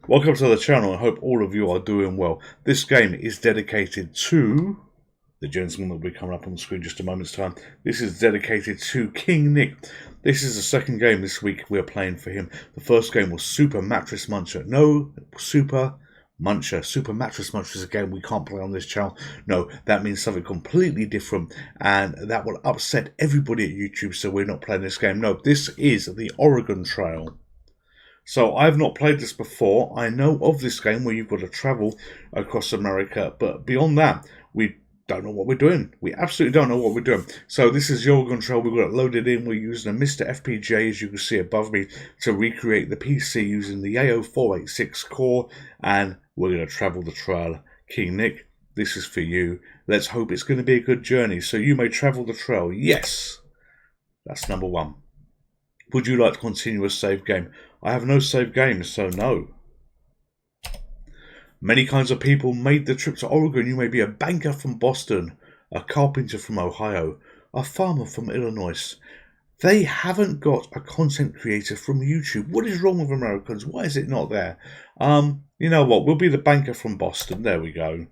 Welcome to the channel. I hope all of you are doing well. This game is dedicated to the gentleman that will be coming up on the screen in just a moment's time. This is dedicated to King Nick. This is the second game this week we're playing for him. The first game was Super Mattress Muncher. No, Super Muncher. Super Mattress Muncher is a game we can't play on this channel. No, that means something completely different, and that will upset everybody at YouTube, so we're not playing this game. No, this is the Oregon Trail. So I've not played this before. I know of this game where you've got to travel across America, but beyond that, we don't know what we're doing. We absolutely don't know what we're doing. So this is the Oregon Trail. We've got it loaded in. We're using a MiSTer FPGA, as you can see above me, to recreate the PC using the A0486 core, and we're going to travel the trail. King Nick, this is for you. Let's hope it's going to be a good journey. So you may travel the trail. Yes, that's number one. Would you like to continue a save game? I have no save games, so no. Many kinds of people made the trip to Oregon. You may be a banker from Boston, a carpenter from Ohio, a farmer from Illinois. They haven't got a content creator from YouTube. What is wrong with Americans? Why is it not there? You know what? We'll be the banker from Boston. There we go.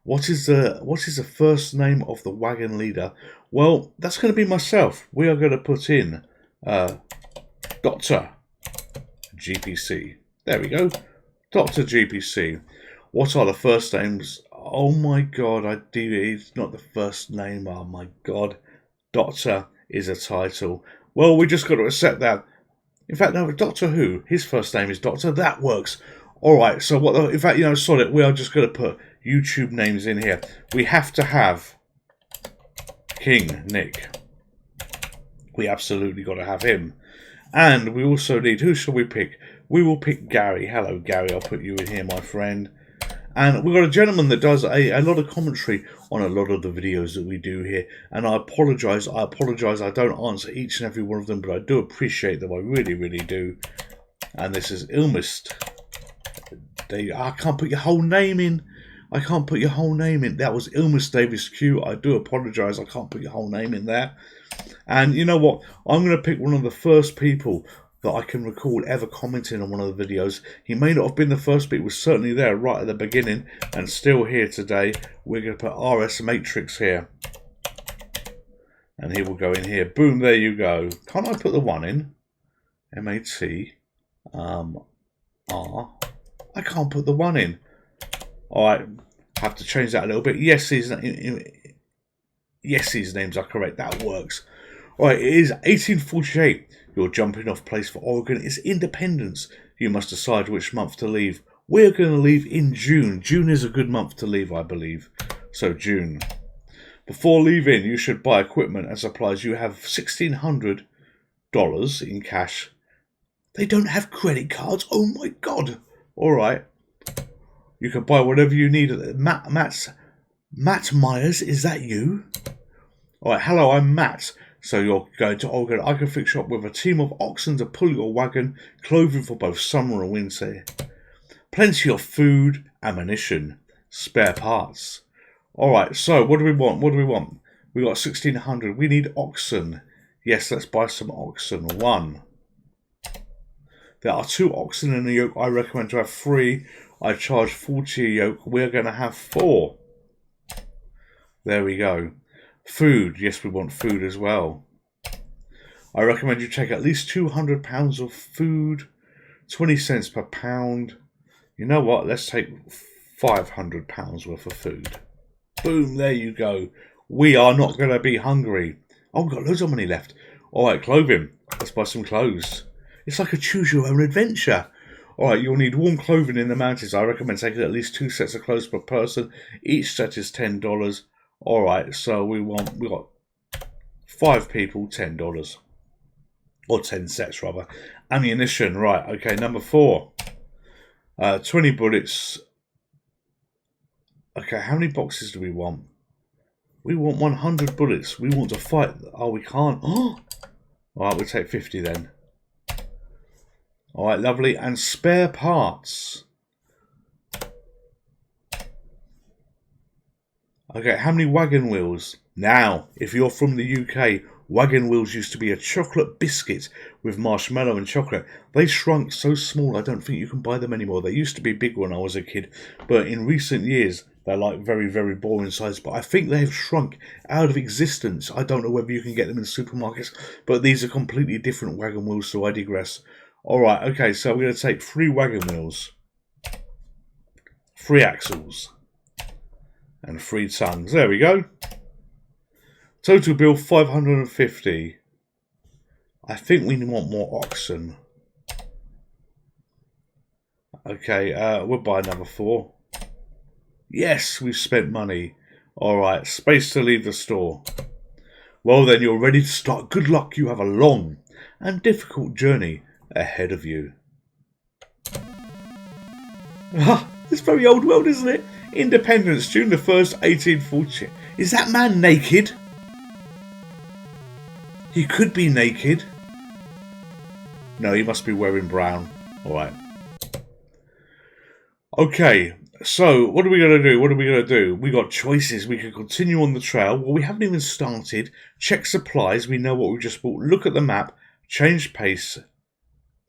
What is the first name of the wagon leader? Well, that's going to be myself. We are going to put in Dr. GPC. There we go. Dr. GPC. What are the first names? Oh my god, it's not the first name. Oh my god. Doctor is a title. Well, we just got to accept that. In fact, no, Doctor Who, his first name is Doctor. That works. Alright, so in fact, you know, sod it. We are just going to put YouTube names in here. We have to have King Nick. We absolutely got to have him. And we also need, who shall we pick? We will pick Gary. Hello, Gary. I'll put you in here, my friend. And we've got a gentleman that does a lot of commentary on a lot of the videos that we do here. And I apologise. I don't answer each and every one of them, but I do appreciate them. I really, really do. And this is Ilmist. I can't put your whole name in. I can't put your whole name in. That was Ilmist Davis Q. I do apologise. I can't put your whole name in there. And you know what? I'm going to pick one of the first people that I can recall ever commenting on one of the videos. He may not have been the first, but he was certainly there right at the beginning and still here today. We're going to put RS Matrix here. And he will go in here. Boom, there you go. Can't I put the 1 in? M-A-T R. I can't put the 1 in. Alright, have to change that a little bit. Yes, his names are correct. That works. Alright, it is 1848. Your jumping off place for Oregon is Independence. You must decide which month to leave. We're going to leave in June. June is a good month to leave, I believe. So June. Before leaving, you should buy equipment and supplies. You have $1,600 in cash. They don't have credit cards. Oh my god. Alright. You can buy whatever you need. Matt Myers, is that you? Alright, hello, I'm Matt. So you're going to Oregon. I can fix you up with a team of oxen to pull your wagon, clothing for both summer and winter, plenty of food, ammunition, spare parts. Alright, so what do we want? What do we want? We got 1,600. We need oxen. Yes, let's buy some oxen. 1. There are 2 oxen in a yoke. I recommend to have 3. I charge 40 a yoke. We're going to have 4. There we go. Food. Yes, we want food as well. I recommend you take at least 200 pounds of food. 20 cents per pound. You know what? Let's take 500 pounds worth of food. Boom. There you go. We are not going to be hungry. Oh, we've got loads of money left. Alright, clothing. Let's buy some clothes. It's like a choose your own adventure. Alright, you'll need warm clothing in the mountains. I recommend taking at least 2 sets of clothes per person. Each set is $10. Alright, so we got 5 people, $10. Or 10 sets rather. Ammunition, right, okay, number 4. 20 bullets. Okay, how many boxes do we want? We want 100 bullets. We want to fight. Oh, we can't. Oh! Alright, we'll take 50 then. Alright, lovely. And spare parts. Okay, how many wagon wheels? Now, if you're from the UK, wagon wheels used to be a chocolate biscuit with marshmallow and chocolate. They shrunk so small I don't think you can buy them anymore. They used to be big when I was a kid, but in recent years they're like very, very boring size. But I think they have shrunk out of existence. I don't know whether you can get them in supermarkets, but these are completely different wagon wheels, so I digress. Alright, okay, so we're going to take 3 wagon wheels, 3 axles, and 3 tons. There we go. Total bill 550. I think we want more oxen. Okay, we'll buy another 4. Yes, we've spent money. Alright, space to leave the store. Well then, you're ready to start. Good luck, you have a long and difficult journey ahead of you. It's very old world, isn't it? Independence, June the 1st, 1840. Is that man naked? He could be naked. No, he must be wearing brown. Alright. Okay, so what are we going to do? What are we going to do? We got choices. We can continue on the trail. Well, we haven't even started. Check supplies. We know what we just bought. Look at the map. Change pace.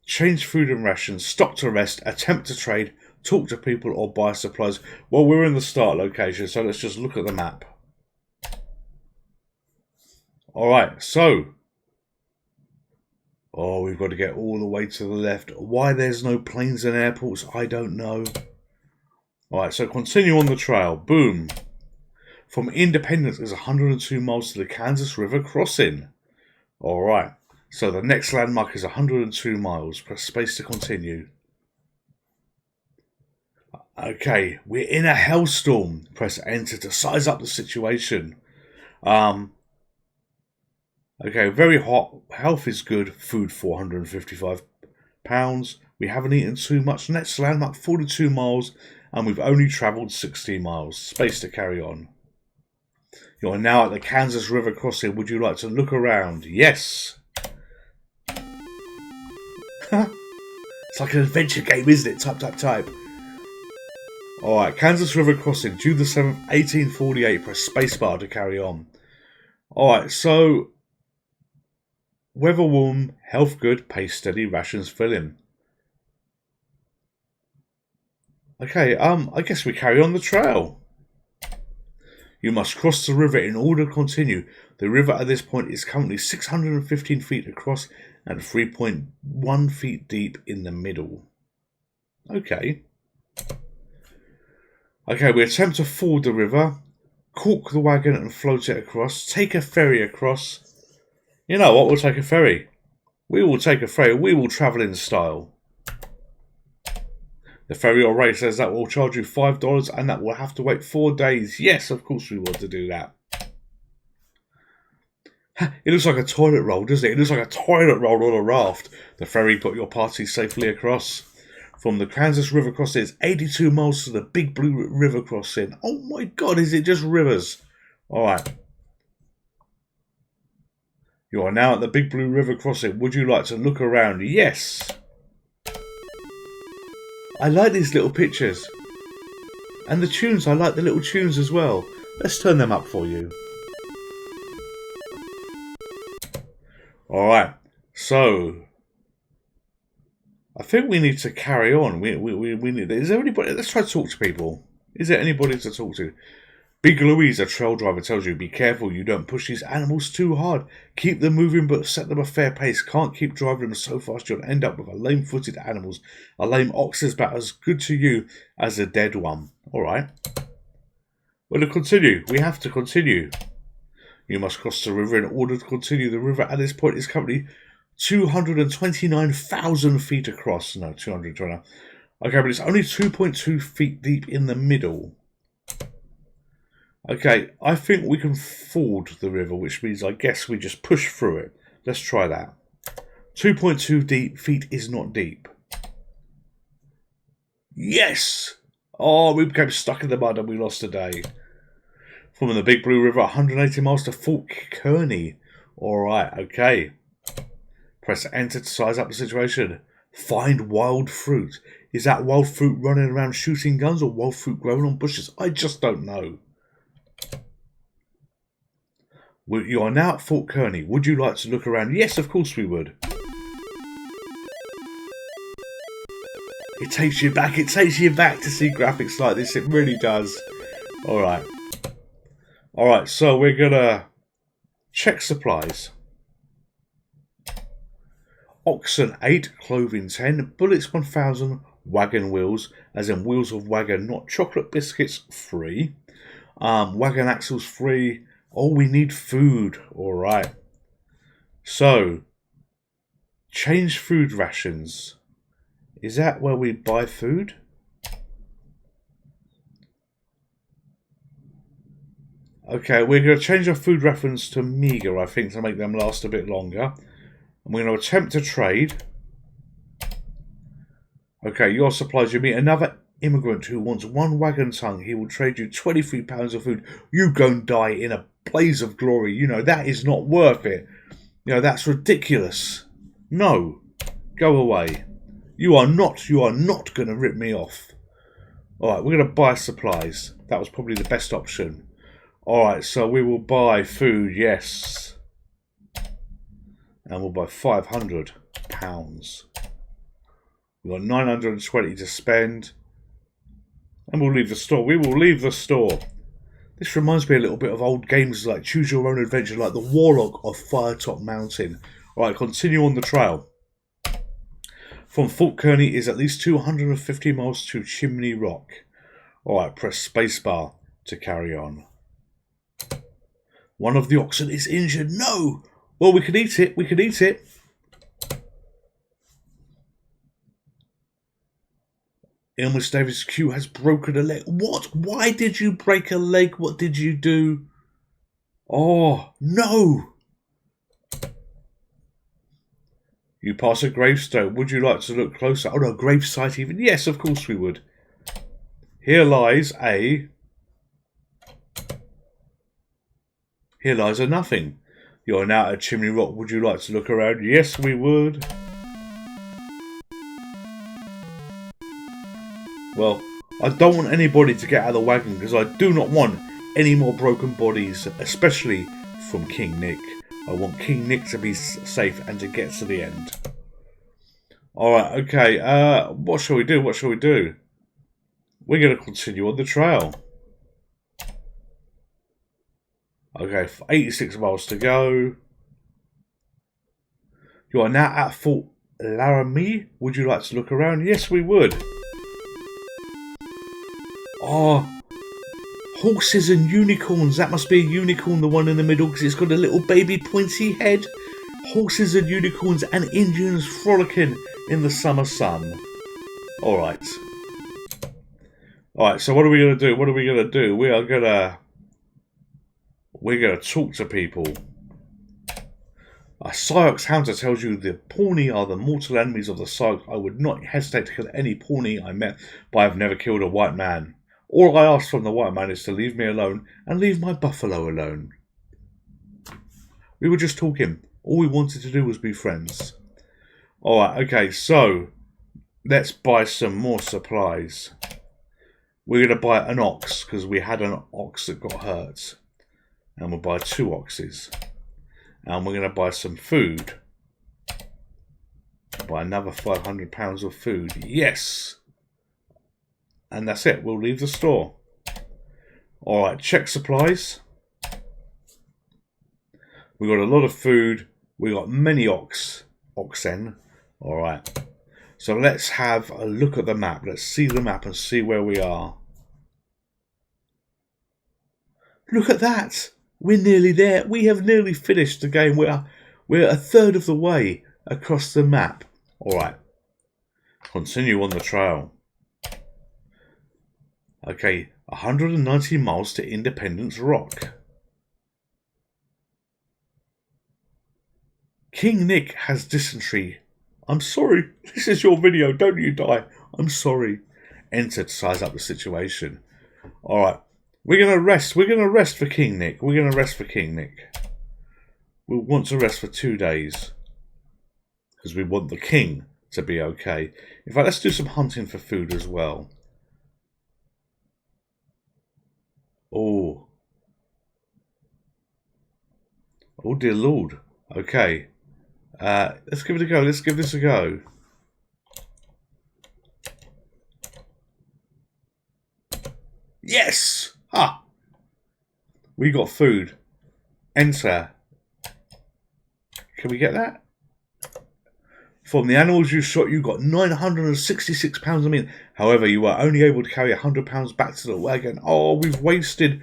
Change food and rations. Stop to rest. Attempt to trade. Talk to people or buy supplies. Well, we're in the start location, so let's just look at the map. Alright, so. Oh, we've got to get all the way to the left. Why there's no planes and airports, I don't know. Alright, so continue on the trail. Boom. From Independence is 102 miles to the Kansas River crossing. Alright, so the next landmark is 102 miles. Press space to continue. Okay, we're in a hellstorm. Press enter to size up the situation. Okay, very hot. Health is good. Food 455 pounds. We haven't eaten too much. Next landmark 42 miles, and we've only travelled 16 miles. Space to carry on. You are now at the Kansas River crossing. Would you like to look around? Yes. It's like an adventure game, isn't it? Type, type, type. Alright, Kansas River crossing, June the 7th, 1848. Press spacebar to carry on. Alright, so weather warm, health good, pace steady, rations filling. Okay, I guess we carry on the trail. You must cross the river in order to continue. The river at this point is currently 615 feet across and 3.1 feet deep in the middle. Okay. Okay, we attempt to ford the river, cork the wagon and float it across, take a ferry across. You know what, we'll take a ferry. We will take a ferry, we will travel in style. The ferry or race says that will charge you $5 and that will have to wait 4 days. Yes, of course we want to do that. It looks like a toilet roll, doesn't it? It looks like a toilet roll on a raft. The ferry got your party safely across. From the Kansas River crossing, it's 82 miles to the Big Blue River crossing. Oh my god, is it just rivers? Alright. You are now at the Big Blue River crossing. Would you like to look around? Yes. I like these little pictures. And the tunes, I like the little tunes as well. Let's turn them up for you. Alright, so I think we need to carry on. We need. Is there anybody? Let's try to talk to people. Is there anybody to talk to? Big Louise, a trail driver, tells you, be careful, you don't push these animals too hard. Keep them moving, but set them a fair pace. Can't keep driving them so fast you'll end up with a lame-footed animals. A lame ox is about as good to you as a dead one. Alright. Well, to continue, we have to continue. You must cross the river in order to continue. The river at this point is currently 229,000 feet across. No, 229. Okay, but it's only 2.2 feet deep in the middle. Okay, I think we can ford the river, which means I guess we just push through it. Let's try that. 2.2 feet is not deep. Yes! Oh, we became stuck in the mud and we lost a day. From the Big Blue River, 180 miles to Fort Kearney. Alright, okay. Press enter to size up the situation. Find wild fruit. Is that wild fruit running around shooting guns or wild fruit growing on bushes? I just don't know. You are now at Fort Kearney. Would you like to look around? Yes, of course we would. It takes you back. It takes you back to see graphics like this. It really does. Alright. Alright, so we're going to check supplies. Oxen 8, clothing 10, bullets 1000, wagon wheels, as in wheels of wagon, not chocolate biscuits, free. Wagon axles free. Oh, we need food. Alright. So, change food rations. Is that where we buy food? Okay, we're going to change our food reference to meager, I think, to make them last a bit longer. And we're going to attempt to trade. Okay, your supplies. You meet another immigrant who wants 1 wagon tongue. He will trade you 23 pounds of food. You go and die in a blaze of glory. You know, that is not worth it. You know, that's ridiculous. No. Go away. You are not going to rip me off. Alright, we're going to buy supplies. That was probably the best option. Alright, so we will buy food, yes. And we'll buy £500. We've got 920 to spend. And we'll leave the store. We will leave the store. This reminds me a little bit of old games like Choose Your Own Adventure, like the Warlock of Firetop Mountain. Alright, continue on the trail. From Fort Kearney is at least 250 miles to Chimney Rock. Alright, press spacebar to carry on. One of the oxen is injured. No! Well, we could eat it. We could eat it. Ilmus Davis Q has broken a leg. What? Why did you break a leg? What did you do? Oh, no! You pass a gravestone. Would you like to look closer? Oh, no, gravesite even. Yes, of course we would. Here lies a nothing. You are now at Chimney Rock. Would you like to look around? Yes, we would. Well, I don't want anybody to get out of the wagon because I do not want any more broken bodies, especially from King Nick. I want King Nick to be safe and to get to the end. Alright, okay. What shall we do? What shall we do? We're going to continue on the trail. Okay, 86 miles to go. You are now at Fort Laramie. Would you like to look around? Yes, we would. Oh, horses and unicorns. That must be a unicorn, the one in the middle, because it's got a little baby pointy head. Horses and unicorns and Indians frolicking in the summer sun. Alright. Alright, so what are we going to do? What are we going to do? We're going to talk to people. A Psyox Hunter tells you the Pawnee are the mortal enemies of the Psyox. I would not hesitate to kill any Pawnee I met, but I have never killed a white man. All I ask from the white man is to leave me alone and leave my buffalo alone. We were just talking. All we wanted to do was be friends. Alright, okay, so let's buy some more supplies. We're going to buy an ox because we had an ox that got hurt. And we'll buy 2 oxes. And we're going to buy some food. Buy another £500 of food. Yes! And that's it. We'll leave the store. Alright, check supplies. We've got a lot of food. We've got many oxen. Alright. So let's have a look at the map. Let's see the map and see where we are. Look at that! We're nearly there. We have nearly finished the game. We're a third of the way across the map. Alright. Continue on the trail. Okay, 190 miles to Independence Rock. King Nick has dysentery. I'm sorry. This is your video. Don't you die. I'm sorry. Enter to size up the situation. Alright. We're going to rest. We're going to rest for King Nick. We're going to rest for King Nick. We want to rest for 2 days. Because we want the king to be okay. In fact, let's do some hunting for food as well. Oh. Oh dear Lord. Okay. Let's give it a go. Let's give this a go. Yes! Ha! We got food. Enter. Can we get that? From the animals you shot, you got 966 pounds of meat. However, you were only able to carry 100 pounds back to the wagon. Oh, we've wasted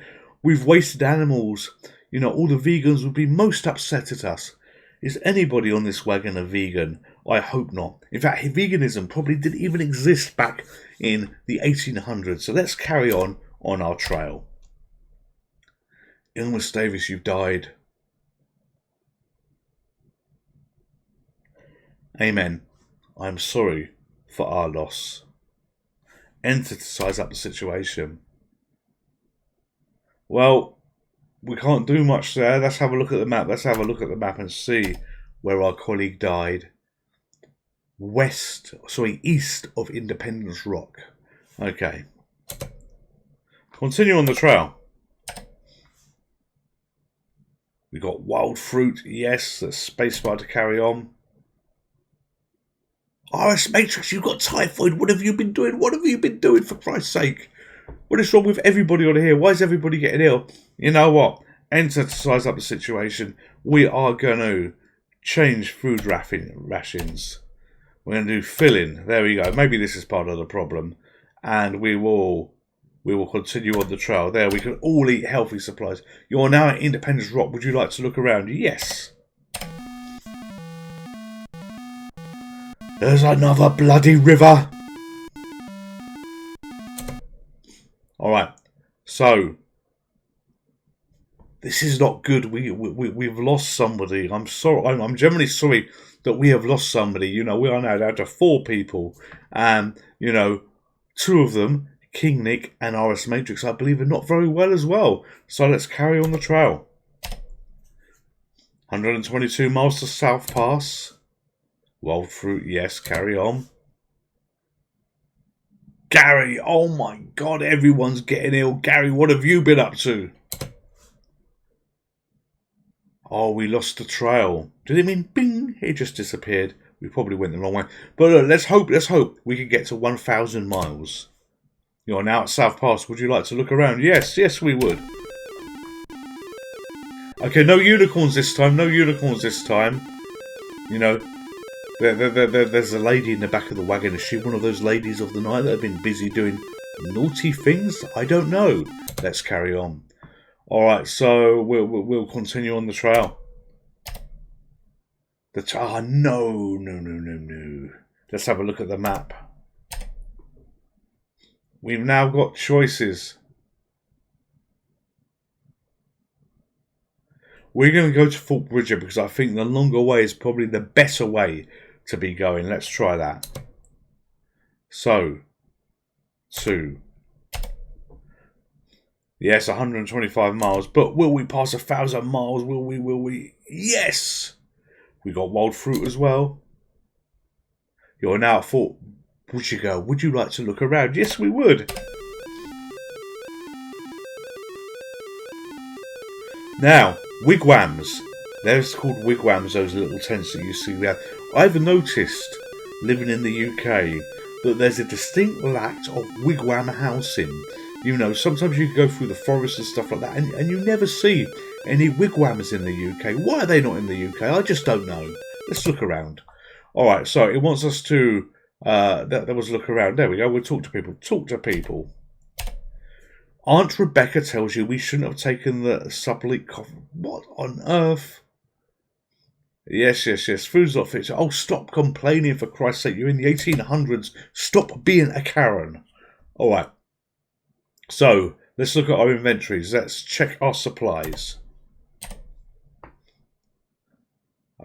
animals. You know, all the vegans would be most upset at us. Is anybody on this wagon a vegan? I hope not. In fact, veganism probably didn't even exist back in the 1800s. So let's carry on our trail. Ilmus Davis, you've died. Amen. I'm sorry for our loss. Enter to size up the situation. Well, we can't do much there. Let's have a look at the map. Let's have a look at the map and see where our colleague died. East of Independence Rock. Okay. Continue on the trail. We got wild fruit. Yes, that's spacebar to carry on. RS Matrix, you've got typhoid. What have you been doing? What have you been doing, for Christ's sake? What is wrong with everybody on here? Why is everybody getting ill? You know what? Enter to size up the situation. We are going to change food rations. We're going to do filling. There we go. Maybe this is part of the problem. And we will continue on the trail. There, we can all eat healthy supplies. You're now at Independence Rock. Would you like to look around? Yes. There's another bloody river. Alright, so this is not good. We've lost somebody. I'm sorry. I'm generally sorry that we have lost somebody. You know, we are now down to 4 people. And, you know, 2 of them, King Nick and RS Matrix, I believe, are not very well as well. So let's carry on the trail. 122 miles to South Pass. Wild fruit, yes, carry on. Gary, oh my God, everyone's getting ill. Gary, what have you been up to? Oh, we lost the trail. Did it mean bing? It just disappeared. We probably went the wrong way. But let's hope we can get to 1,000 miles. You're now at South Pass. Would you like to look around? Yes, yes, we would. Okay, no unicorns this time. No unicorns this time. You know, there's a lady in the back of the wagon. Is she one of those ladies of the night that have been busy doing naughty things? I don't know. Let's carry on. All right, so we'll continue on the trail. No. Let's have a look at the map. We've now got choices. We're going to go to Fort Bridger because I think the longer way is probably the better way to be going. Let's try that. So, 2. Yes, 125 miles. But will we pass 1,000 miles? Will we? Yes! We got wild fruit as well. You're now at Fort Bridger. Would you like to look around? Yes, we would. Now, wigwams. They're called wigwams, those little tents that you see there. I've noticed, living in the UK, that there's a distinct lack of wigwam housing. You know, sometimes you can go through the forest and stuff like that, and you never see any wigwams in the UK. Why are they not in the UK? I just don't know. Let's look around. Alright, so it wants us to... that was look around. There we go. We'll talk to people. Talk to people. Aunt Rebecca tells you we shouldn't have taken the supplement coffee. What on earth? Yes. Food's not fit. Oh, stop complaining, for Christ's sake. You're in the 1800s. Stop being a Karen. All right. So, let's look at our inventories. Let's check our supplies.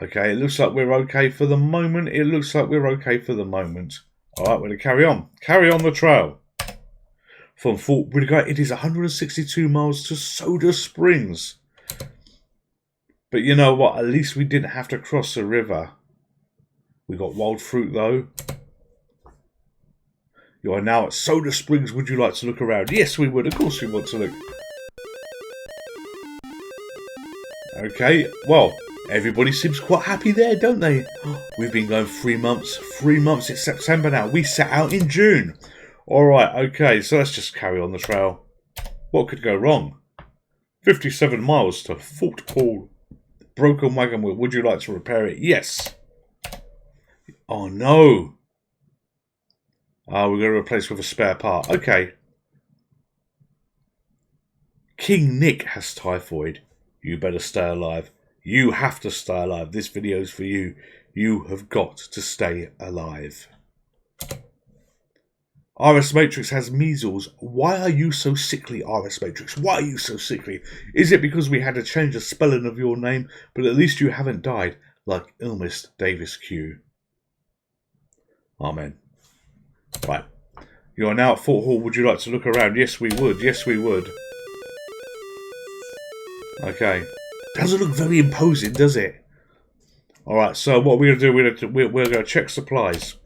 Okay, it looks like we're okay for the moment. All right, we're going to carry on. Carry on the trail. From Fort Bridger, it is 162 miles to Soda Springs. But you know what? At least we didn't have to cross the river. We got wild fruit, though. You are now at Soda Springs. Would you like to look around? Yes, we would. Of course we want to look. Okay, well, everybody seems quite happy there, don't they? We've been going 3 months. 3 months, it's September now. We set out in June. Alright, okay, so let's just carry on the trail. What could go wrong? 57 miles to Fort Hall. Broken wagon wheel. Would you like to repair it? Yes. Oh no. We're going to replace with a spare part. Okay. King Nick has typhoid. You better stay alive. You have to stay alive. This video is for you. You have got to stay alive. RS Matrix has measles. Why are you so sickly, RS Matrix? Why are you so sickly? Is it because we had to change the spelling of your name? But at least you haven't died like Ilmist Davis Q. Amen. Right. You are now at Fort Hall. Would you like to look around? Yes, we would. Yes, we would. Okay. Doesn't look very imposing, does it? Alright, so what we're going to do, we're going to check supplies.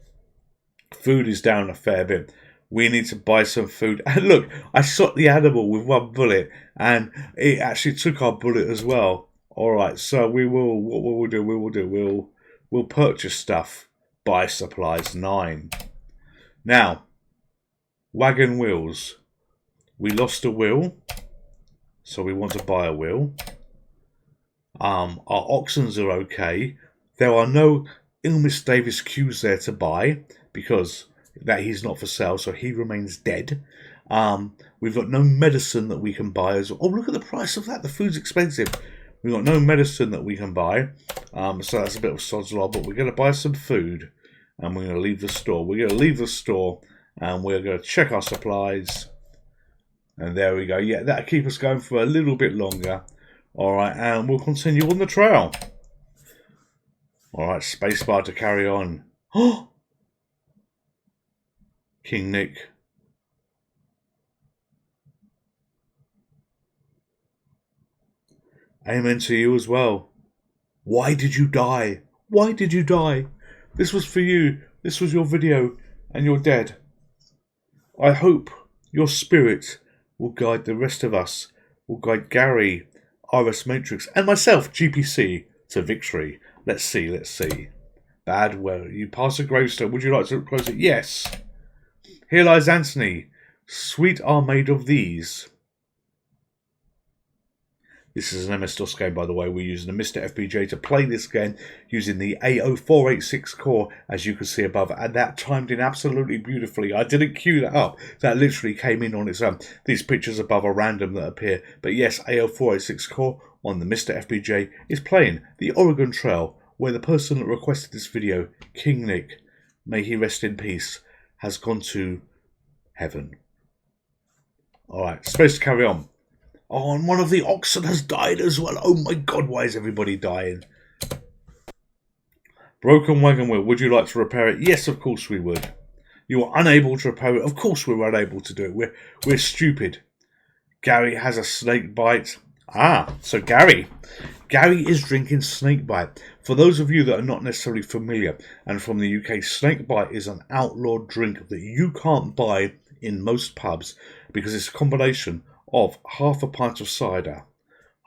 Food is down a fair bit. We need to buy some food. And look, I shot the animal with one bullet, and it actually took our bullet as well. Alright, so we will, what we'll do, we'll purchase stuff. Buy supplies, 9. Now, wagon wheels. We lost a wheel, so we want to buy a wheel. Our oxens are okay. There are no Ilmis Davis Qs there to buy because that he's not for sale, so he remains dead. We've got no medicine that we can buy as well. Oh, look at the price of that. The food's expensive. We've got no medicine that we can buy. So that's a bit of sod's law, but we're going to buy some food and we're going to leave the store. We're going to leave the store and we're going to check our supplies. And there we go. Yeah, that'll keep us going for a little bit longer. Alright, and we'll continue on the trail. Alright, spacebar to carry on. Oh! King Nick. Amen to you as well. Why did you die? Why did you die? This was for you. This was your video, and you're dead. I hope your spirit will guide the rest of us, will guide Gary, RS Matrix, and myself, GPC, to victory. Let's see, let's see. Bad well. You pass a gravestone. Would you like to close it? Yes. Here lies Anthony. Sweet are made of these. This is an MS-DOS game, by the way. We're using a MiSTer FPGA to play this game using the A0486 core, as you can see above, and that timed in absolutely beautifully. I didn't cue that up. That literally came in on its own. These pictures above are random that appear. But yes, A0486 core on the MiSTer FPGA is playing the Oregon Trail, where the person that requested this video, King Nick, may he rest in peace, has gone to heaven. Alright, supposed to carry on. Oh, and one of the oxen has died as well. Oh my god, why is everybody dying? Broken wagon wheel. Would you like to repair it? Yes, of course we would. You are unable to repair it. Of course we're unable to do it. We're stupid. Gary has a snake bite. Ah, so Gary is drinking snake bite. For those of you that are not necessarily familiar and from the UK, snake bite is an outlawed drink that you can't buy in most pubs because it's a combination of half a pint of cider,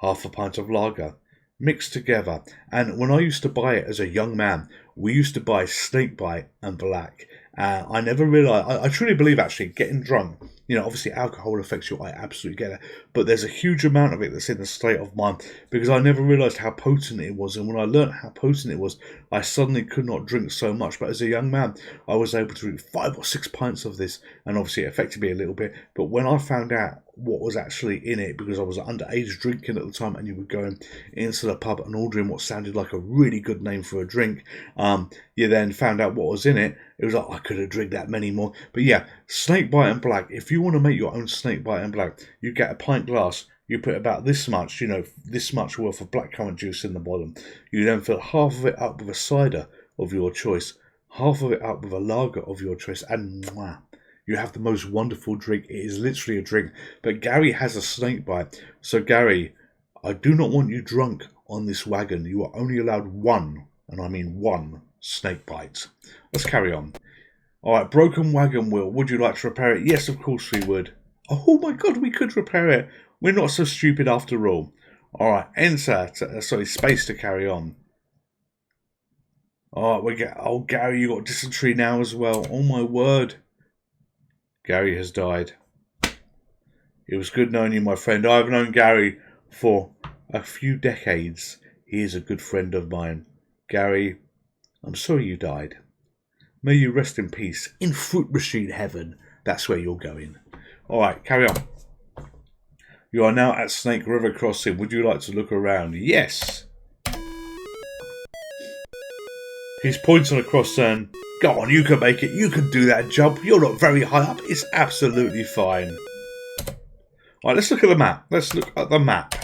half a pint of lager, mixed together. And when I used to buy it as a young man, we used to buy snakebite and black. I never realised, I truly believe actually, getting drunk, you know, obviously alcohol affects you, I absolutely get it, but there's a huge amount of it that's in the state of mind, because I never realised how potent it was, and when I learnt how potent it was, I suddenly could not drink so much. But as a young man, I was able to drink 5 or 6 pints of this, and obviously it affected me a little bit. But when I found out what was actually in it, because I was underage drinking at the time, and you were going into the pub and ordering what sounded like a really good name for a drink, you then found out what was in it. It was like, I could have drank that many more. But yeah, snakebite and black. If you want to make your own snakebite and black, you get a pint glass. You put about this much, you know, this much worth of blackcurrant juice in the bottom. You then fill half of it up with a cider of your choice, half of it up with a lager of your choice, and mwah, you have the most wonderful drink. It is literally a drink. But Gary has a snakebite. So Gary, I do not want you drunk on this wagon. You are only allowed one, and I mean one, snakebite. Let's carry on. Alright, broken wagon wheel. Would you like to repair it? Yes, of course we would. Oh my god, we could repair it. We're not so stupid after all. Alright, enter. Sorry, space to carry on. Alright, we get. Oh, Gary, you got dysentery now as well. Oh my word. Gary has died. It was good knowing you, my friend. I've known Gary for a few decades. He is a good friend of mine. Gary, I'm sorry you died. May you rest in peace in Fruit Machine Heaven. That's where you're going. Alright, carry on. You are now at Snake River Crossing. Would you like to look around? Yes. He's pointing across saying, go on, you can make it. You can do that jump. You're not very high up. It's absolutely fine. Alright, let's look at the map. Let's look at the map.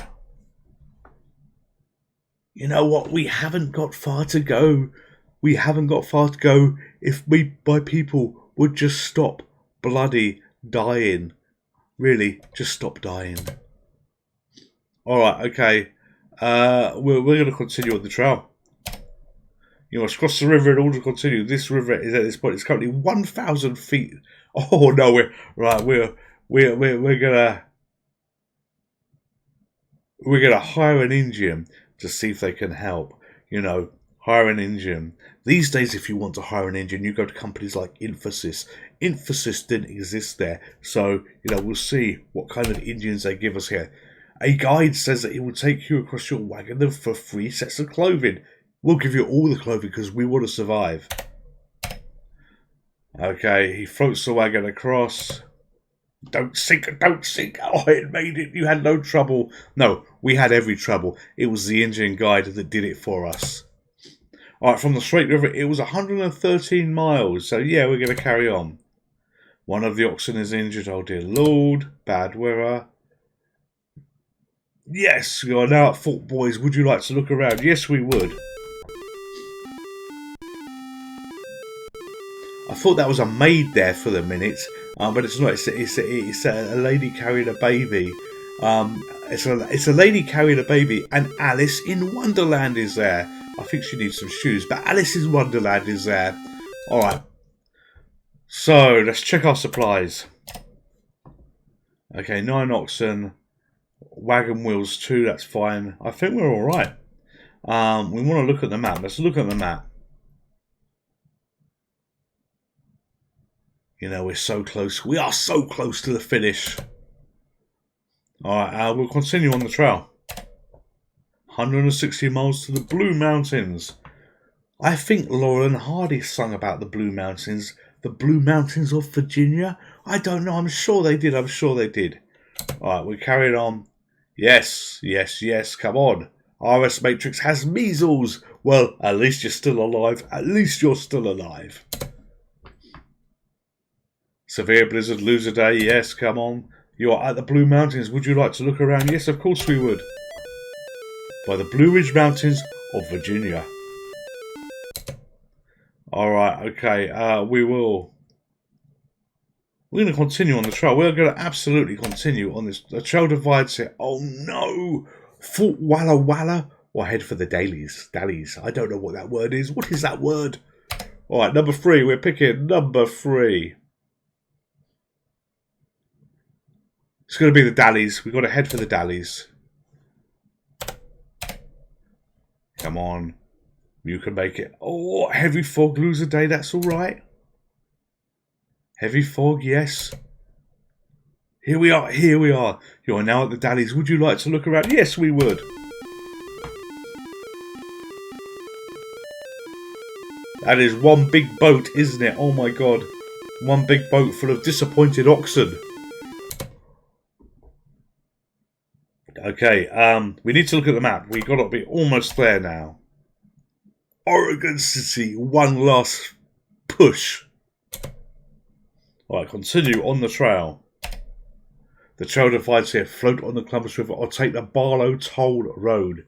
You know what? We haven't got far to go. We haven't got far to go if we, by people, would just stop bloody dying. Really, just stop dying. Alright, okay. We're going to continue on the trail. You must cross the river in order to continue. This river is at this point. It's currently 1,000 feet. Oh no, we're gonna hire an Indian to see if they can help. You know, hire an Indian. These days, if you want to hire an Indian, you go to companies like Infosys. Infosys didn't exist there, so you know we'll see what kind of Indians they give us here. A guide says that he will take you across your wagon for 3 sets of clothing. We'll give you all the clothing because we want to survive. Okay, he floats the wagon across. Don't sink, don't sink. Oh, it made it. You had no trouble. No, we had every trouble. It was the Indian guide that did it for us. Alright, from the Straight River, it was 113 miles. So yeah, we're going to carry on. One of the oxen is injured. Oh dear Lord. Bad weather. Yes, we are now at Fort Boys. Would you like to look around? Yes, we would. I thought that was a maid there for the minute, but it's not. It's a lady carrying a baby. It's a lady carrying a baby, and Alice in Wonderland is there. I think she needs some shoes, but Alice in Wonderland is there. All right. So let's check our supplies. Okay, 9 oxen, wagon wheels 2. That's fine. I think we're all right. We want to look at the map. Let's look at the map. You know, we're so close. We are so close to the finish. Alright, we'll continue on the trail. 160 miles to the Blue Mountains. I think Lauren Hardy sung about the Blue Mountains. The Blue Mountains of Virginia? I don't know. I'm sure they did. I'm sure they did. Alright, we're carrying on. Yes, yes, yes. Come on. RS Matrix has measles. Well, at least you're still alive. At least you're still alive. Severe blizzard, loser day. Yes, come on. You are at the Blue Mountains. Would you like to look around? Yes, of course we would. By the Blue Ridge Mountains of Virginia. Alright, okay. We're going to continue on the trail. We're going to absolutely continue on this. The trail divides here. Oh no! Fort Walla Walla. Or head for the Dallies. I don't know what that word is. What is that word? Alright, number 3. We're picking number 3. It's going to be the Dallies. We've got to head for the Dallies. Come on. You can make it. Oh, heavy fog, loser day. That's all right. Heavy fog, yes. Here we are. Here we are. You are now at the Dallies. Would you like to look around? Yes, we would. That is one big boat, isn't it? Oh my god. One big boat full of disappointed oxen. Okay, we need to look at the map. We've got to be almost there now. Oregon City, one last push. Alright, continue on the trail. The trail divides here. Float on the Columbus River or take the Barlow Toll Road.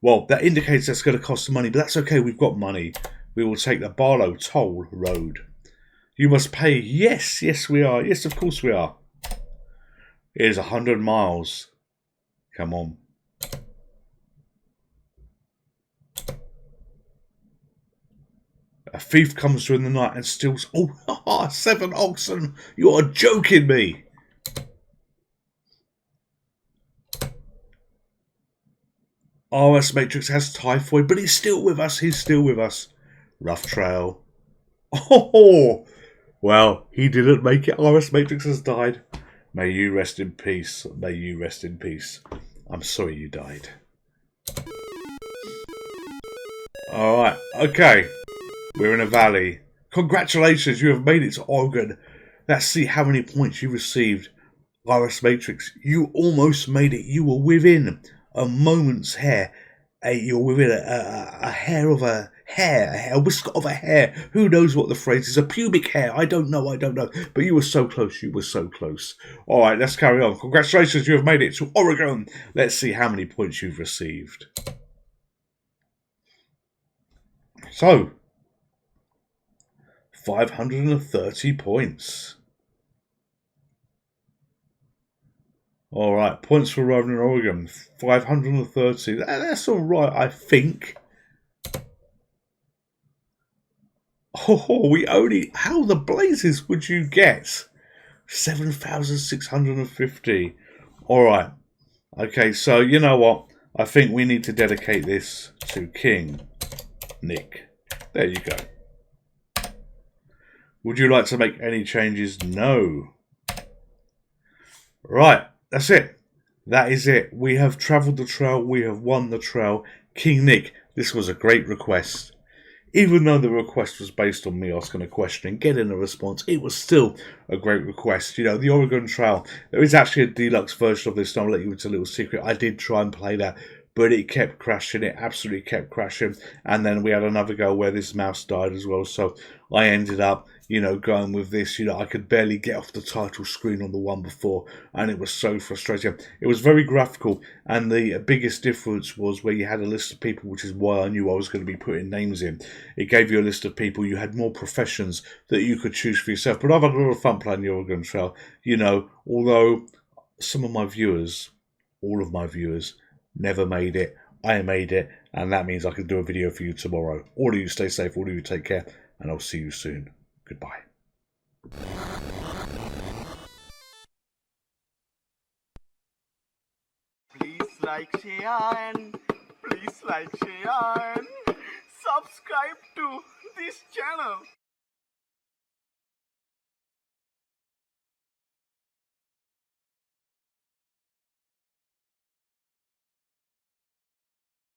Well, that indicates that's going to cost money, but that's okay. We've got money. We will take the Barlow Toll Road. You must pay. Yes, yes we are. Yes, of course we are. It is 100 miles. Come on. thief comes during the night and steals 7 oxen. You are joking me. RS Matrix has typhoid, but he's still with us. He's still with us. Rough trail. Oh, well, he didn't make it. RS Matrix has died. May you rest in peace. May you rest in peace. I'm sorry you died. Alright, okay. We're in a valley. Congratulations, you have made it to Oregon. Let's see how many points you received. RS Matrix, you almost made it. You were within a moment's hair. You're within a hair of a hair, a whisker of a hair. Who knows what the phrase is? A pubic hair. I don't know. But you were so close. You were so close. All right, let's carry on. Congratulations, you have made it to Oregon. Let's see how many points you've received. So, 530 points. All right, points for arriving in Oregon, 530. That's all right, I think. Oh, we only... How the blazes would you get? 7,650. All right. Okay, so you know what? I think we need to dedicate this to King Nick. There you go. Would you like to make any changes? No. Right. That's it. That is it. We have travelled the trail. We have won the trail. King Nick, this was a great request. Even though the request was based on me asking a question and getting a response, it was still a great request. You know, the Oregon Trail, there is actually a deluxe version of this, and I'll let you into a little secret. I did try and play that, but it kept crashing. It absolutely kept crashing. And then we had another go where this mouse died as well. So I ended up, you know, going with this. You know, I could barely get off the title screen on the one before, and it was so frustrating. It was very graphical, and the biggest difference was where you had a list of people, which is why I knew I was going to be putting names in. It gave you a list of people. You had more professions that you could choose for yourself. But I've had a lot of fun playing the Oregon Trail. You know, although some of my viewers, all of my viewers, never made it, I made it, and that means I can do a video for you tomorrow. All of you stay safe, all of you take care, and I'll see you soon. Goodbye. Please like, share, and subscribe to this channel.